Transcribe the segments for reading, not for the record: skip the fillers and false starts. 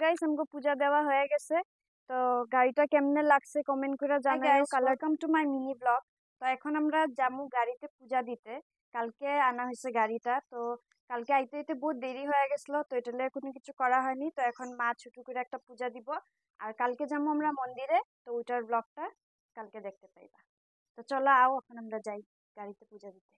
Guys हमको पूजा देवा হয়ে গেছে। তো গাড়িটা কেমনে লাগছে কমেন্ট করে জানাও। Welcome to my mini blog. তো এখন আমরা যামু গাড়িতে পূজা দিতে। কালকে আনা হয়েছে গাড়িটা, তো কালকে আইতে আইতে বহুত দেরি হয়ে গেছিল, তো এটালে কোনো কিছু করা হয়নি। তো এখন মা ছোট করে একটা পূজা দিব, আর কালকে যাবো আমরা মন্দিরে, তো ওইটার ব্লগটা কালকে দেখতে পাইবা। তো চলো আও এখন আমরা যাই গাড়িতে পূজা দিতে।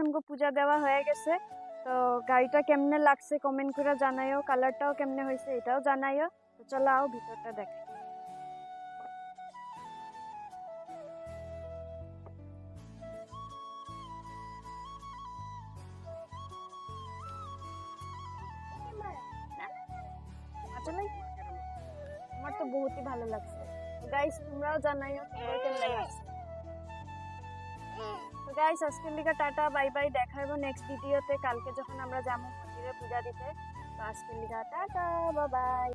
हमको पूजा देवा হয়ে গেছে। তো গাড়িটা কেমনে লাগছে কমেন্ট করে জানাইও, কালারটাও কেমনে হয়েছে এটাও জানাইও। তো চলো আও ভিতরটা দেখাই। আমার তো বহুতই ভালো লাগছে। গাইস তোমরাও জানাইও কেমন লাগছে। তো গাইস আজকের লিগা টাটা বাই বাই, দেখা হবে নেক্সট ভিডিওতে কালকে যখন আমরা যাবো মন্দিরে পূজা দিতে। তো আজকের লিগা টাটা বাই বাই।